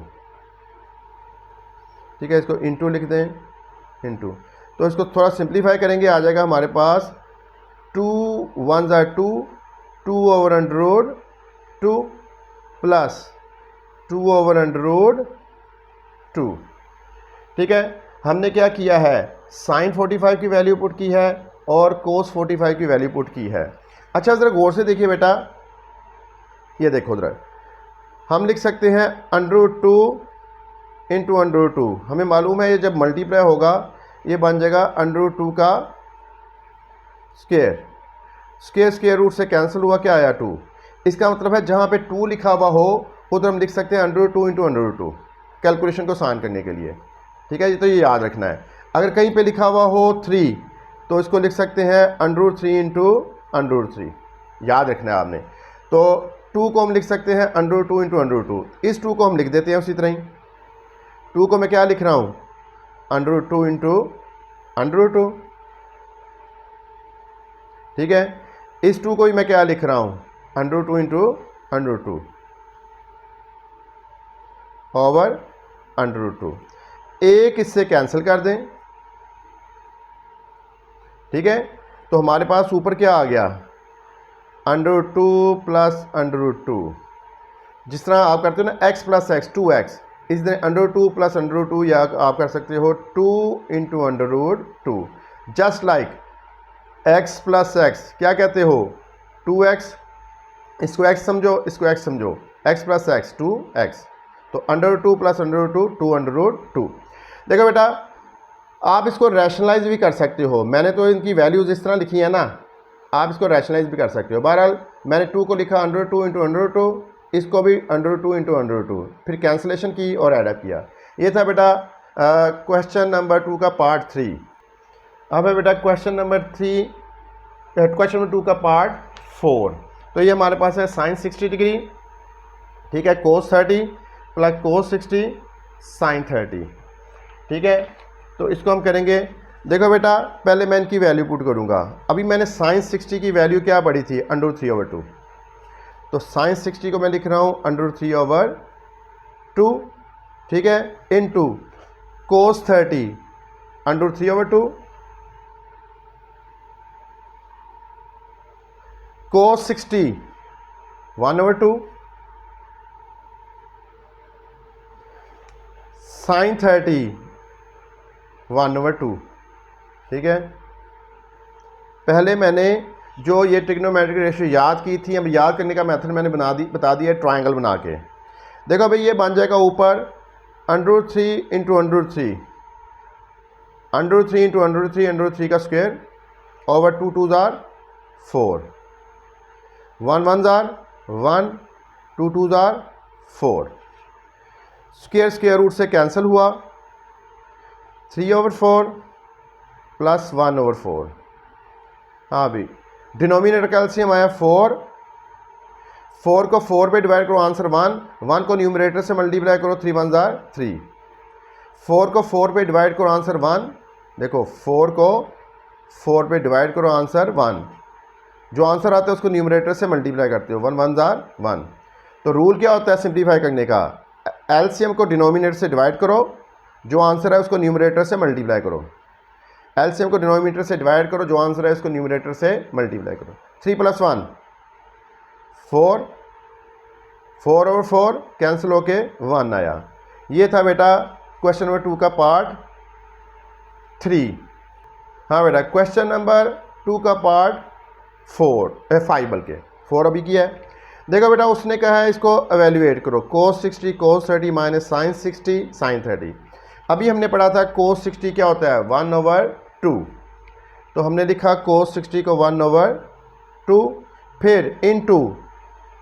ठीक है, इसको इंटू लिख दें, इंटू, तो इसको थोड़ा सिंप्लीफाई करेंगे, आ जाएगा हमारे पास 2 1 2 2/√2 प्लस 2/√2। ठीक है, हमने क्या किया है, साइन 45 की वैल्यू पुट की है और कोस 45 की वैल्यू पुट की है। अच्छा ज़रा गौर से देखिए बेटा, ये देखो ज़रा, हम लिख सकते हैं √2 इंटू √2। हमें मालूम है ये जब मल्टीप्लाई होगा ये बन जाएगा √2 का स्क्वायर। स्क्वायर रूट से कैंसिल हुआ, क्या आया 2। इसका मतलब है जहाँ पे 2 लिखा हुआ हो उधर हम लिख सकते हैं √2 इंटू √2 कैलकुलेशन को आसान करने के लिए। ठीक है, तो ये याद रखना है। अगर कहीं पे लिखा हुआ हो 3 तो इसको लिख सकते हैं √3 इंटू √3, याद रखना है आपने। तो 2 को हम लिख सकते हैं √2 इंटू √2। इस 2 को हम लिख देते हैं उसी तरह ही। 2 को मैं क्या लिख रहा हूँ, √2 इंटू √2। ठीक है, इस 2 को ही मैं क्या लिख रहा हूँ, √2 इंटू √2 ओवर √2। एक इससे कैंसिल कर दें। ठीक है, तो हमारे पास ऊपर क्या आ गया, √2 प्लस √2। जिस तरह आप करते हो ना x प्लस एक्स 2x, इस तरह √2 प्लस √2, या आप कर सकते हो 2 into √2। Just like x plus x क्या कहते हो, 2x, इसको x समझो, इसको x समझो, x प्लस एक्स 2x, तो √2 प्लस √2 2/√2। देखो बेटा, आप इसको रैशनलाइज भी कर सकते हो। मैंने तो इनकी वैल्यूज़ इस तरह लिखी है ना, आप इसको रैशनलाइज भी कर सकते हो। बहरहाल मैंने 2 को लिखा √2 इंटू √2, इसको भी √2 इंटू √2, फिर कैंसिलेशन की और एडअप किया। ये था बेटा क्वेश्चन नंबर 2 का पार्ट 3। अब है बेटा क्वेश्चन नंबर 2 का पार्ट 4। तो ये हमारे पास है साइन 60 डिग्री, ठीक है, कोस 30 प्लस कोस 60 साइन 30। ठीक है, तो इसको हम करेंगे। देखो बेटा, पहले मैं इनकी वैल्यू पुट करूंगा। अभी मैंने साइन 60 की वैल्यू क्या पढ़ी थी, √3/2। तो साइन 60 को मैं लिख रहा हूँ √3/2। ठीक है, इनटू कोस 30 √3/2, कोस 60 1/2, साइन 30 1/2। ठीक है, पहले मैंने जो ये ट्रिग्नोमेट्रिक रेशियो याद की थी, अब याद करने का मेथड मैंने बता दिया ट्रायंगल बना के। देखो भाई, ये बन जाएगा ऊपर √3 इंटू √3, √3 इंटू √3 का स्क्वायर ओवर 2 2 जार 4, 1 1 जार 1, 2 2 जार 4। स्क्वायर स्क्वायर रूट से कैंसिल हुआ, 3/4 प्लस 1/4। हाँ भाई, डिनोमिनेटर का एलसीएम आया 4, 4 को 4 पे डिवाइड करो आंसर 1, 1 को न्यूमरेटर से मल्टीप्लाई करो 3 1 जार 3, 4 को 4 पे डिवाइड करो आंसर 1, देखो 4 को 4 पे डिवाइड करो आंसर 1, जो आंसर आता है उसको न्यूमरेटर से मल्टीप्लाई करते हो, 1 1 जार 1। तो रूल क्या होता है सिंप्लीफाई करने का, एलसीएम को डिनोमिनेटर से डिवाइड करो, जो आंसर है उसको न्यूमरेटर से मल्टीप्लाई करो। एलसीएम को डिनोमिनेटर से डिवाइड करो, जो आंसर है उसको न्यूमरेटर से मल्टीप्लाई करो। 3 + 1 4, 4/4 कैंसिल होके 1 आया। ये था बेटा क्वेश्चन नंबर 2 का पार्ट 3। हाँ बेटा, क्वेश्चन नंबर 2 का पार्ट 5 बल्कि 4 अभी किया है। देखो बेटा, उसने कहा है इसको एवेल्यूएट करो, cos 60 cos 30 minus sin 60 sin 30। अभी हमने पढ़ा था cos 60 क्या होता है 1/2, तो हमने लिखा cos 60 को 1/2, फिर into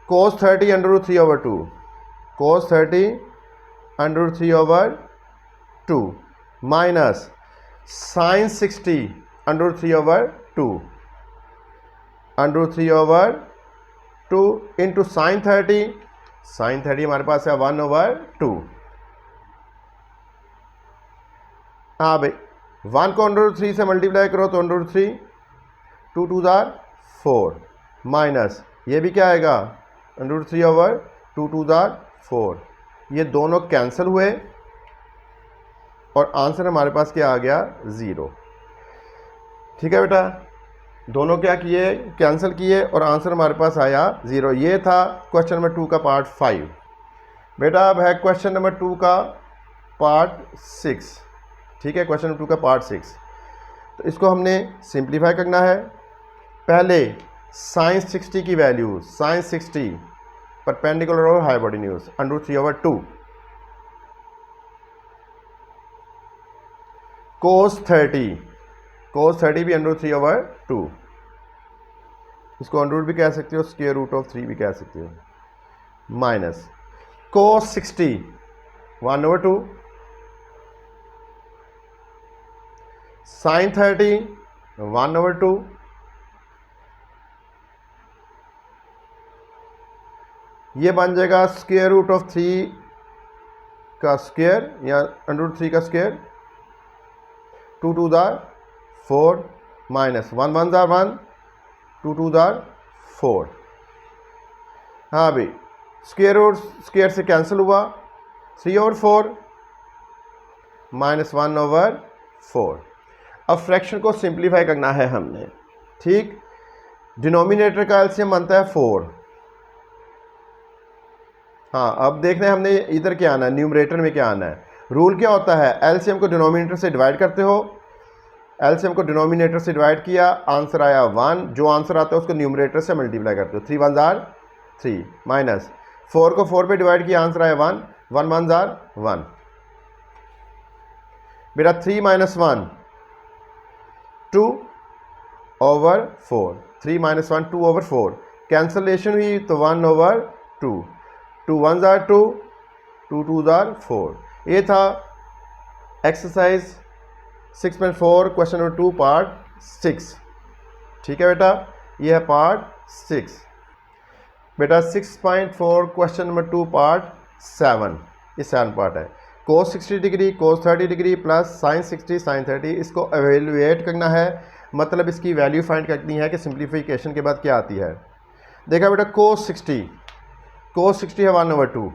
cos 30 √3/2, cos 30 √3/2 minus sin 60 √3/2, √3/2 into sin 30, sin 30 हमारे पास है 1/2। हाँ भाई, 1 को √3 से मल्टीप्लाई करो तो √3, 2 2 जार 4 माइनस ये भी क्या आएगा √3/2, 2 जार 4। ये दोनों कैंसिल हुए और आंसर हमारे पास क्या आ गया 0। ठीक है बेटा, दोनों क्या किए, कैंसिल किए और आंसर हमारे पास आया 0। ये था क्वेश्चन नंबर 2 का पार्ट 5। बेटा अब है क्वेश्चन नंबर 2 का पार्ट 6। ठीक है, क्वेश्चन नंबर 2 का पार्ट 6। तो इसको हमने सिंप्लीफाई करना है। पहले sin 60 की वैल्यू, sin 60 परपेंडिकुलर और हाइपोटेन्यूज √3/2, cos 30 भी √3/2, इसको अंडर रूट भी कह सकते हो, स्क्वायर रूट ऑफ 3 भी कह सकते हो, माइनस cos 60 1/2, sin 30 1/2, ये बन जाएगा स्क्वायर रूट ऑफ 3 का स्क्वायर या √3 का स्क्वायर, 2 2 जार 4 माइनस 1 1 जार 1, 2 2 जार 4। हाँ भाई, स्क्वायर रूट स्क्वायर से कैंसिल हुआ, 3/4 माइनस 1/4। अब फ्रैक्शन को सिंप्लीफाई करना है हमने। ठीक, डिनोमिनेटर का एलसीएम बनता है 4। हाँ, अब देखना है हमने इधर क्या आना है, न्यूमरेटर में क्या आना है। रूल क्या होता है, एलसीएम को डिनोमिनेटर से डिवाइड करते हो, एलसीएम को डिनोमिनेटर से डिवाइड किया, आंसर आया 1, जो आंसर आता है उसको न्यूमरेटर से मल्टीप्लाई करते हो, 3 1 जार 3 माइनस 4 को 4 पे डिवाइड किया, आंसर आया 1, 1 1 जार 1। बेटा 3 - 1 2/4, 3 - 1 2/4, कैंसलेशन हुई तो 1/2, 2 1 जार 2, 2 2 जार 4। ये था एक्सरसाइज 6.4 क्वेश्चन नंबर 2 पार्ट 6। ठीक है बेटा, ये है पार्ट 6। बेटा 6.4 क्वेश्चन नंबर 2 पार्ट 7, ये 7 पार्ट है। cos 60 degree cos 30 degree plus sin 60 sin 30, इसको एवेल्यूएट करना है, मतलब इसकी वैल्यू फाइंड करनी है कि सिंप्लीफिकेशन के बाद क्या आती है। देखा बेटा, cos 60 है 1/2,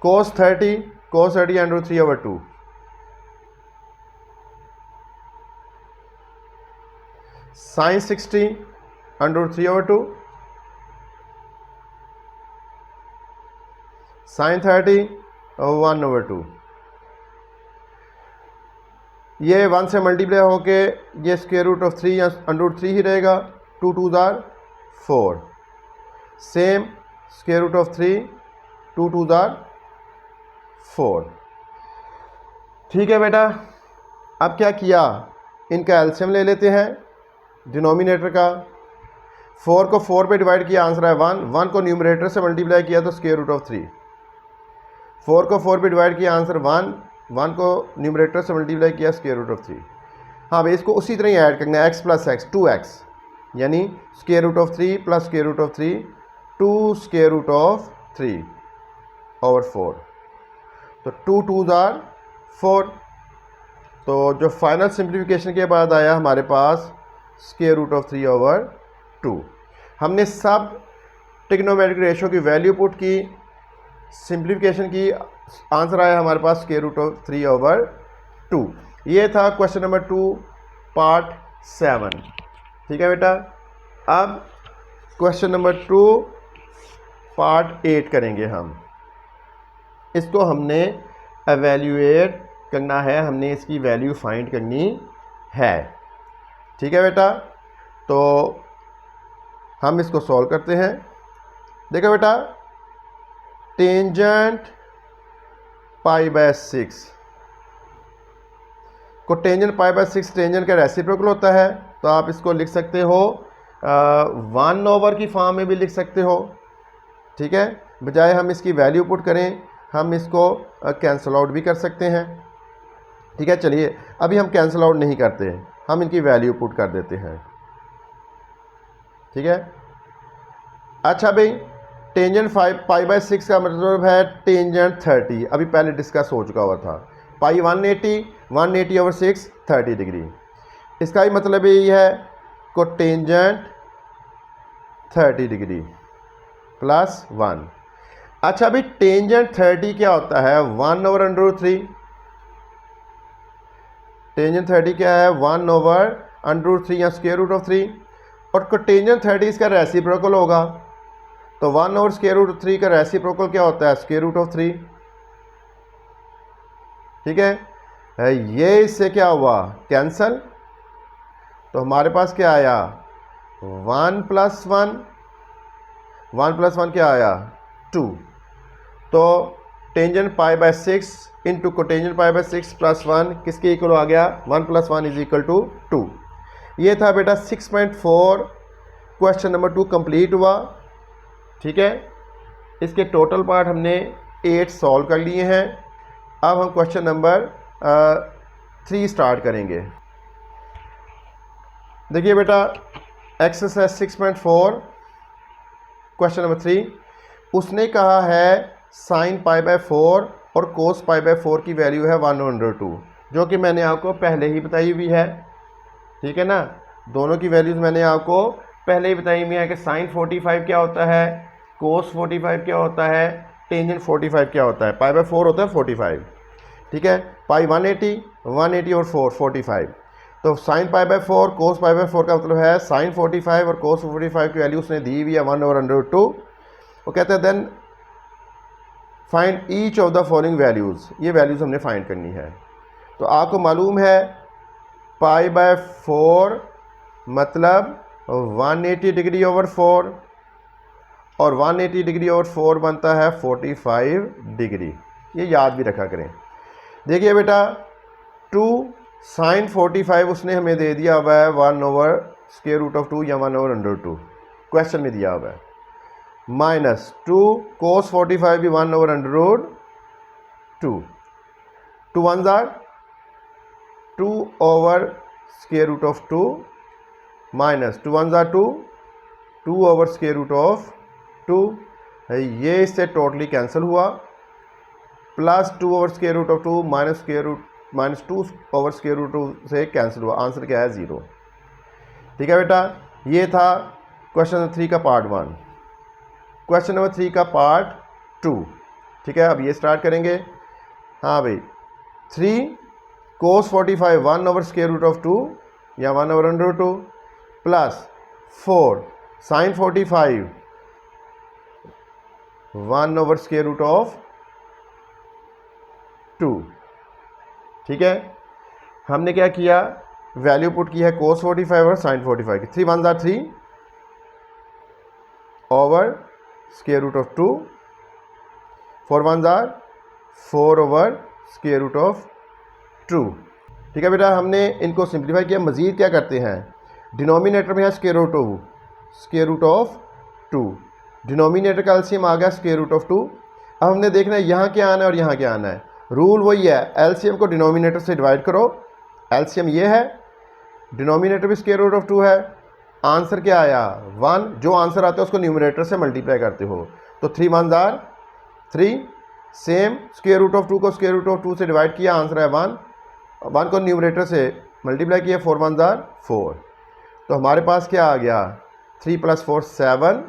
cos 30 √3/2, sin 60 √3/2, sin 30 1/2। ये 1 से मल्टीप्लाई होके ये स्क्वायर रूट ऑफ 3 या √3 ही रहेगा, 2 2 जार 4, सेम स्क्वायर रूट ऑफ 3, 2 2 जार 4। ठीक है बेटा, अब क्या किया, इनका एलसीएम ले लेते हैं डिनोमिनेटर का, 4 को 4 पे डिवाइड किया, आंसर है 1। 1 को न्यूमरेटर से मल्टीप्लाई किया तो स्क्वायर रूट ऑफ 3। 4 को 4 पे डिवाइड किया, आंसर 1। 1 को न्यूमरेटर से मल्टीप्लाई किया, स्क्वायर रूट ऑफ 3। हाँ भाई, इसको उसी तरह ही ऐड करना है, x प्लस एक्स 2x, यानी square root of 3 plus square root of 3 2 square root of 3 over 4। तो 2 2s आर 4। तो जो फाइनल सिंप्लीफिकेशन के बाद आया हमारे पास स्क्वायर रूट ऑफ 3 ओवर 2। हमने सब ट्रिग्नोमेट्रिक रेशो की वैल्यू पुट की, सिंप्लीफिकेशन की, आंसर आया हमारे पास स्क्वायर रूट ऑफ 3 ओवर 2। ये था क्वेश्चन नंबर 2 पार्ट 7। ठीक है बेटा। अब क्वेश्चन नंबर 2 पार्ट 8 करेंगे हम। इसको हमने एवेल्यूएट करना है, हमने इसकी वैल्यू फाइंड करनी है। ठीक है बेटा, तो हम इसको सॉल्व करते हैं। देखो बेटा, टेंजेंट π/6 को टेंजेंट π/6 टेंजेंट का रेसिप्रोकल होता है, तो आप इसको लिख सकते हो 1 ओवर की फॉर्म में भी लिख सकते हो। ठीक है, बजाय हम इसकी वैल्यू पुट करें, हम इसको कैंसिल आउट भी कर सकते हैं। ठीक है, चलिए अभी हम कैंसिल आउट नहीं करते, हम इनकी वैल्यू पुट कर देते हैं। ठीक है, अच्छा भाई, टेंजेंट π/6 का मतलब है टेंजेंट 30, अभी पहले डिस्कस हो चुका हुआ था। पाई 180 ओवर 6 30 डिग्री। इसका भी मतलब यही है को टेंजेंट 30 डिग्री प्लस 1। अच्छा अभी टेंजेंट 30 क्या होता है, 1 ओवर √3। टेंजेंट 30 क्या है, 1 ओवर √3 या स्क्वायर रूट ऑफ 3। और टेंजेंट 30 इसका रेसिप्रोकल होगा, तो 1 ओवर स्क्वायर रूट 3 का रेसिप्रोकल क्या होता है, स्क्वायर रूट ऑफ 3। ठीक है, ये इससे क्या हुआ, कैंसल। तो हमारे पास क्या आया, 1 + 1, 1 + 1 क्या आया, 2। तो टेंजेंट π/6 इंटू कोटेंजेंट π/6 + 1 किसके इक्वल आ गया, 1 + 1 = 2। ये था बेटा 6.4 क्वेश्चन नंबर 2 कंप्लीट हुआ। ठीक है, इसके टोटल पार्ट हमने 8 सॉल्व कर लिए हैं। अब हम क्वेश्चन नंबर 3 स्टार्ट करेंगे। देखिए बेटा, एक्सरसाइज 6.4 क्वेश्चन नंबर 3, उसने कहा है sin π/4 और cos π/4 की वैल्यू है 1/2, जो कि मैंने आपको पहले ही बताई हुई है। ठीक है ना, दोनों की वैल्यूज़ मैंने आपको पहले ही बताई हुई है कि sin 45 क्या होता है, cos 45 क्या होता है, टेंजेंट 45 क्या होता है। π/4 होता है 45। ठीक है, पाई 180 और 4 45। तो sin π/4 cos π/4 का मतलब है sin 45 और cos 45 की वैल्यू उसने दी हुई है 1/2। वो कहते हैं then find each of the following values, ये वैल्यूज़ हमने फाइंड करनी है। तो आपको मालूम है π/4 मतलब 180 डिग्री ओवर 4, और 180 डिग्री ओवर 4 बनता है 45 डिग्री। ये याद भी रखा करें। देखिए बेटा, 2 sin 45 उसने हमें दे दिया हुआ है 1 ओवर स्क्वायर रूट ऑफ 2 या 1/2, क्वेश्चन में दिया हुआ है। -2 cos 45 भी 1/2। 2 1s are 2 over square root of 2 minus 2 1s are 2 over square root of 2। ये इससे टोटली कैंसिल हुआ, plus 2 over square root of 2 -2 over square root 2 से कैंसिल हुआ। आंसर क्या है, 0। ठीक है बेटा, ये था क्वेश्चन नंबर 3 का पार्ट 1। क्वेश्चन नंबर 3 का पार्ट 2। ठीक है, अब ये स्टार्ट करेंगे। हाँ भाई, 3 cos 45 1 over square root of 2 या 1/2 plus 4 sin 45 1 over square root of 2। ठीक है, हमने क्या किया, वैल्यू पुट की है cos 45 और sin 45 की। 3 1s are 3 over square root of 2, 4 1s are 4 over square root of 2। ठीक है बेटा, हमने इनको सिंप्लीफाई किया। मज़ीद क्या करते हैं, डिनोमिनेटर में है square root 2, square root of 2। Denominator का एलसीएम आ गया स्क्वायर रूट ऑफ 2। अब हमने देखना है यहाँ क्या आना है और यहाँ क्या आना है। रूल वही है, एलसीएम को डिनोमिनेटर से डिवाइड करो। एलसीएम ये है, डिनोमिनेटर भी स्क्वायर रूट ऑफ 2 है। आंसर क्या आया 1। जो आंसर आता है उसको न्यूमरेटर से मल्टीप्लाई करते हो, तो 3 1 जार 3। सेम स्क्वायर रूट ऑफ 2 को स्क्वायर रूट ऑफ 2 से डिवाइड किया, आंसर है 1। 1 को न्यूमरेटर से मल्टीप्लाई किया, 4 1 जार 4। तो हमारे पास क्या आ गया 3 + 4 7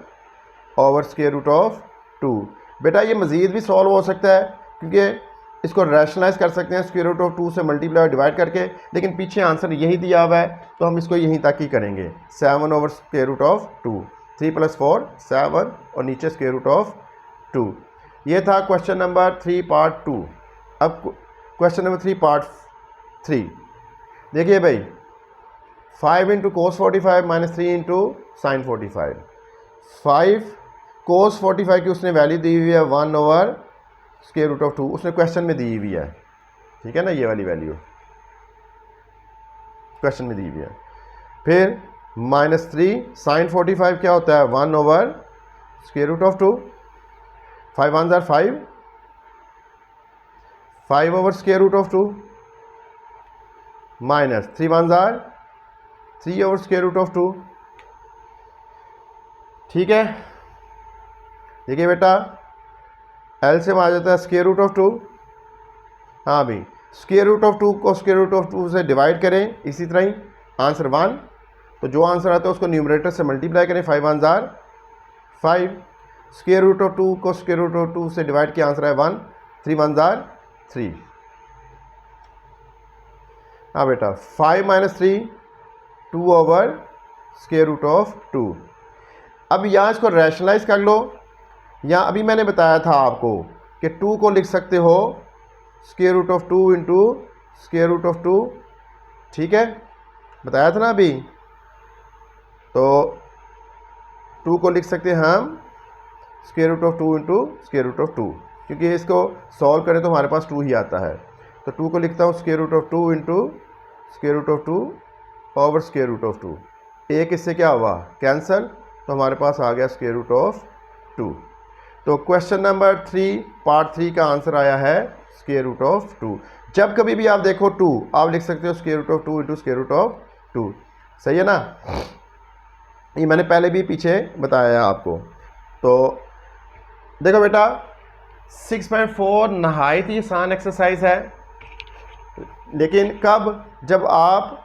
ओवर स्क्वायर रूट ऑफ 2। बेटा ये मज़ीद भी सॉल्व हो सकता है, क्योंकि इसको रैशनलाइज कर सकते हैं स्क्वायर रूट ऑफ 2 से मल्टीप्लाई और डिवाइड करके, लेकिन पीछे आंसर यही दिया हुआ है तो हम इसको यहीं तक ही करेंगे। 7 ओवर स्क्वायर रूट ऑफ 2, 3 + 4 7 और नीचे स्क्वायर रूट ऑफ 2। ये था क्वेश्चन नंबर 3 पार्ट 2। अब क्वेश्चन नंबर 3 पार्ट 3 देखिए भाई, 5 × cos 45 - 3 × sin 45। 5 cos 45 की उसने वैल्यू दी हुई है 1 ओवर स्क्वायर रूट ऑफ 2, उसने क्वेश्चन में दी हुई है, ठीक है ना, ये वाली वैल्यू क्वेश्चन में दी हुई है। फिर -3 sin 45 क्या होता है 1 ओवर स्क्वायर रूट ऑफ 2। 5 1 जार 5, 5 over square root of 2 minus 3 1 जार 3 ओवर स्क्वायर रूट ऑफ 2। ठीक है, देखिए बेटा एलसीएम आ जाता है स्क्वायर रूट ऑफ 2। हाँ भाई, स्क्वायर रूट ऑफ 2 को स्क्वायर रूट ऑफ 2 से डिवाइड करें, इसी तरह ही आंसर 1। तो जो आंसर आता है उसको न्यूमरेटर से मल्टीप्लाई करें, 5 1 जार 5। स्क्वायर रूट ऑफ 2 को स्क्वायर रूट ऑफ 2 से डिवाइड किया, आंसर है 1। 3 1 जार 3। हाँ बेटा 5 - 3 2 ओवर स्क्वायर रूट ऑफ 2। अब यहाँ इसको रैशनलाइज कर लो। यहाँ अभी मैंने बताया था आपको कि 2 को लिख सकते हो square root of 2 into square root of 2, ठीक है, बताया था ना अभी। तो 2 को लिख सकते हैं हम square root of 2 into square root of 2, क्योंकि इसको सॉल्व करें तो हमारे पास 2 ही आता है। तो 2 को लिखता हूँ square root of 2 into square root of 2 over square root of 2। एक इससे क्या हुआ कैंसिल, तो हमारे पास आ गया स्क्वायर रूट ऑफ 2। तो क्वेश्चन नंबर 3 पार्ट 3 का आंसर आया है स्क्वायर रूट ऑफ 2। जब कभी भी आप देखो 2, आप लिख सकते हो square root of 2 into square root of 2। सही है ना, ये मैंने पहले भी पीछे बताया है आपको। तो देखो बेटा 6.4 नहायत ही आसान एक्सरसाइज है, लेकिन कब, जब आप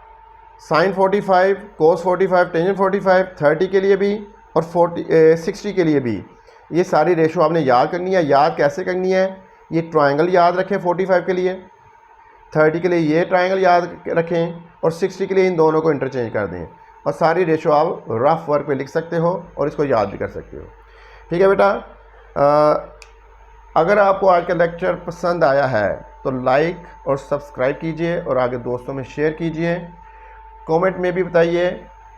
sin 45 cos 45 टेंजेंट 45 30 के लिए भी और 60 के लिए भी ये सारी रेशो आपने याद करनी है। याद कैसे करनी है, ये ट्रायंगल याद रखें 45 के लिए, 30 के लिए ये ट्रायंगल याद रखें और 60 के लिए इन दोनों को इंटरचेंज कर दें, और सारी रेशो आप रफ वर्क पे लिख सकते हो और इसको याद भी कर सकते हो। ठीक है बेटा, अगर आपको आज का लेक्चर पसंद आया है तो लाइक और सब्सक्राइब कीजिए और आगे दोस्तों में शेयर कीजिए। कमेंट में भी बताइए,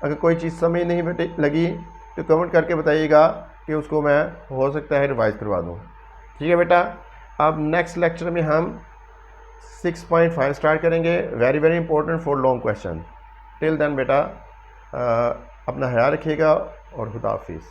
अगर कोई चीज़ समझ नहीं लगी तो कमेंट करके बताइएगा कि उसको मैं हो सकता है रिवाइज़ करवा दूँ। ठीक है बेटा, अब नेक्स्ट लेक्चर में हम 6.5 स्टार्ट करेंगे, very very important for long question. Till then बेटा अपना ख्याल रखिएगा और खुदा हाफिज़।